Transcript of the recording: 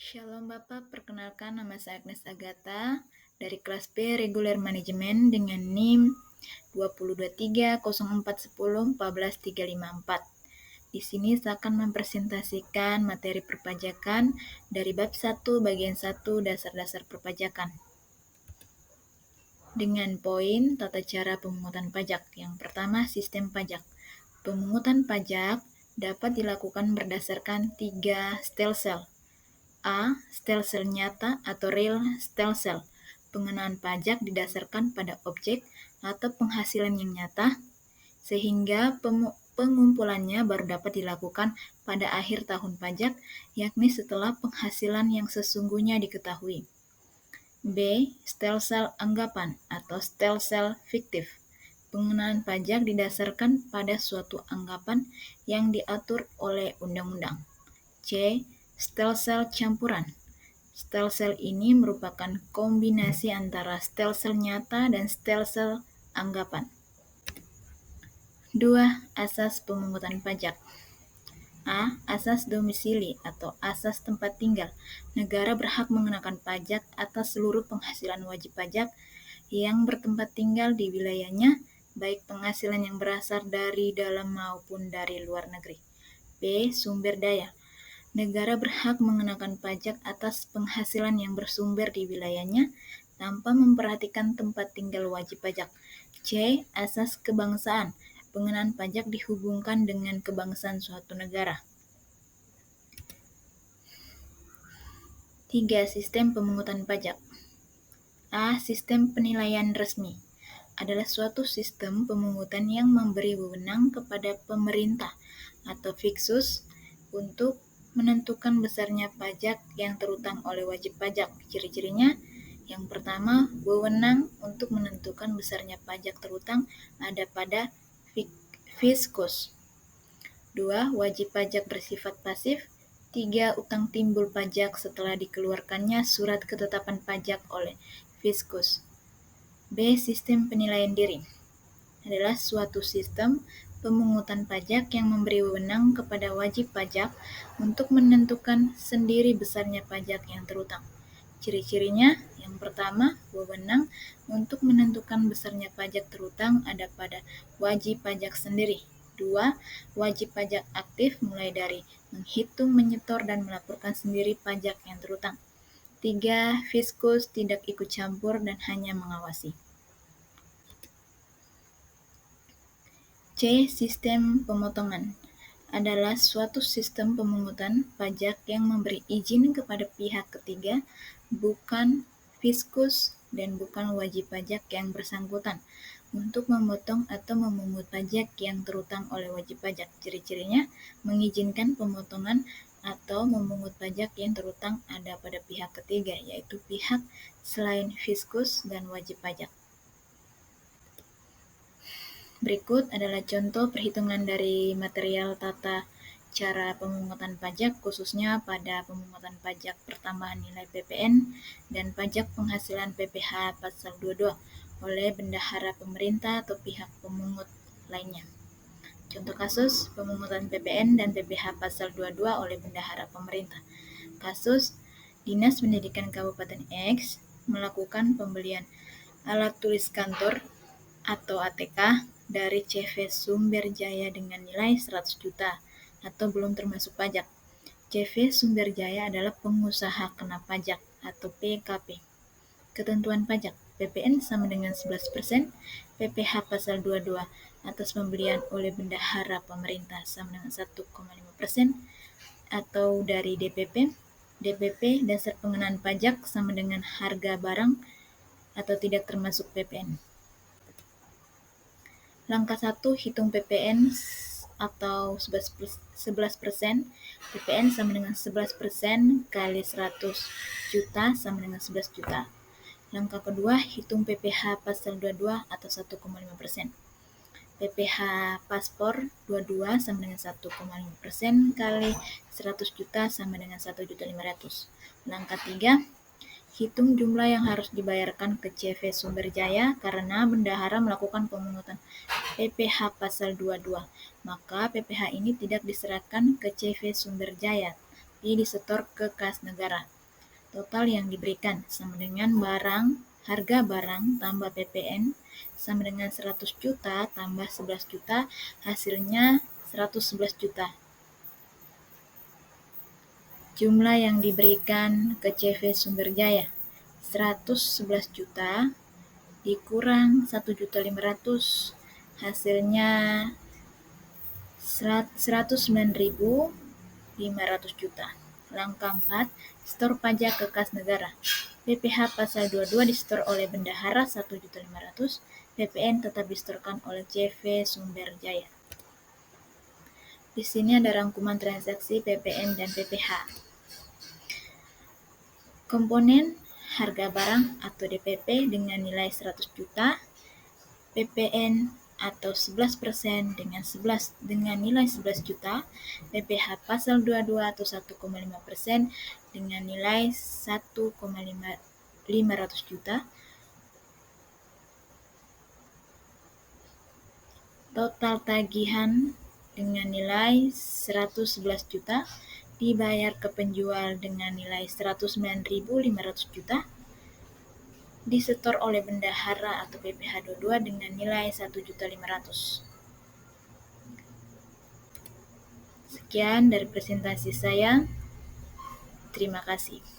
Shalom Bapak, perkenalkan nama saya Agnes Agatha dari kelas B Reguler Manajemen dengan NIM 20230410145354. Di sini saya akan mempresentasikan materi perpajakan dari bab 1 bagian 1 dasar-dasar perpajakan. Dengan poin tata cara pemungutan pajak. Yang pertama, sistem pajak. Pemungutan pajak dapat dilakukan berdasarkan 3 stelsel. A. Stelsel nyata atau real stelsel. Pengenaan pajak didasarkan pada objek atau penghasilan yang nyata, sehingga pengumpulannya baru dapat dilakukan pada akhir tahun pajak, yakni setelah penghasilan yang sesungguhnya diketahui. B. Stelsel anggapan atau stelsel fiktif. Pengenaan pajak didasarkan pada suatu anggapan yang diatur oleh undang-undang. C. Stelsel campuran. Stelsel ini merupakan kombinasi antara stelsel nyata dan stelsel anggapan. 2. Asas pemungutan pajak. A. Asas domisili atau asas tempat tinggal. Negara berhak mengenakan pajak atas seluruh penghasilan wajib pajak yang bertempat tinggal di wilayahnya, baik penghasilan yang berasal dari dalam maupun dari luar negeri. B. Sumber daya. Negara berhak mengenakan pajak atas penghasilan yang bersumber di wilayahnya tanpa memperhatikan tempat tinggal wajib pajak. C. Asas kebangsaan. Pengenaan pajak dihubungkan dengan kebangsaan suatu negara. 3. Sistem pemungutan pajak. A. Sistem penilaian resmi adalah suatu sistem pemungutan yang memberi wewenang kepada pemerintah atau Fiksus untuk menentukan besarnya pajak yang terutang oleh wajib pajak. Ciri-cirinya, yang pertama, wewenang untuk menentukan besarnya pajak terutang ada pada Fiskus. 2. Wajib pajak bersifat pasif. 3. Utang timbul pajak setelah dikeluarkannya surat ketetapan pajak oleh Fiskus. B. Sistem penilaian diri adalah suatu sistem pemungutan pajak yang memberi wewenang kepada wajib pajak untuk menentukan sendiri besarnya pajak yang terutang. Ciri-cirinya, yang pertama, wewenang untuk menentukan besarnya pajak terutang ada pada wajib pajak sendiri. 2. Wajib pajak aktif mulai dari menghitung, menyetor, dan melaporkan sendiri pajak yang terutang. 3. Fiskus tidak ikut campur dan hanya mengawasi. C. Sistem pemotongan adalah suatu sistem pemungutan pajak yang memberi izin kepada pihak ketiga, bukan Fiskus dan bukan wajib pajak yang bersangkutan, untuk memotong atau memungut pajak yang terutang oleh wajib pajak. Ciri-cirinya, mengizinkan pemotongan atau memungut pajak yang terutang ada pada pihak ketiga, yaitu pihak selain Fiskus dan wajib pajak. Berikut adalah contoh perhitungan dari material tata cara pemungutan pajak, khususnya pada pemungutan pajak pertambahan nilai PPN dan pajak penghasilan PPh pasal 22 oleh bendahara pemerintah atau pihak pemungut lainnya. Contoh kasus pemungutan PPN dan PPh pasal 22 oleh bendahara pemerintah. Kasus Dinas Pendidikan Kabupaten X melakukan pembelian alat tulis kantor atau ATK dari CV Sumber Jaya dengan nilai 100 juta atau belum termasuk pajak. CV Sumber Jaya adalah pengusaha kena pajak atau PKP. Ketentuan pajak PPN sama dengan 11%, PPh pasal 22 atas pembelian oleh bendahara pemerintah sama dengan 1,5% atau dari DPP. DPP dasar pengenaan pajak sama dengan harga barang atau tidak termasuk PPN. Langkah 1, hitung PPN atau 11%. PPN sama dengan 11% kali 100 juta sama dengan 11 juta. Langkah kedua, hitung PPh pasal 22 atau 1,5%. PPh paspor 22 sama dengan 1,5% kali 100 juta sama dengan 1.500.000. Langkah 3, hitung jumlah yang harus dibayarkan ke CV Sumber Jaya karena bendahara melakukan pemungutan PPh pasal 22. Maka PPh ini tidak diserahkan ke CV Sumber Jaya, tapi disetor ke kas negara. Total yang diberikan sama dengan harga barang tambah PPN sama dengan 100 juta tambah 11 juta, hasilnya 111 juta. Jumlah yang diberikan ke CV Sumberjaya 111 juta dikurang 1.500.000, hasilnya 109.500 juta. Langkah 4, setor pajak ke kas negara. PPh pasal 22 disetor oleh bendahara 1.500.000, PPN tetap disetorkan oleh CV Sumberjaya. Di sini ada rangkuman transaksi PPN dan PPh. Komponen harga barang atau DPP dengan nilai 100 juta, PPN atau 11% dengan nilai 11 juta, PPh pasal 22 atau 1,5% dengan nilai 1,500 juta, total tagihan dengan nilai 111 juta dibayar ke penjual dengan nilai 109.500 juta, disetor oleh bendahara atau PPh 22 dengan nilai 1.500.000. Sekian dari presentasi saya. Terima kasih.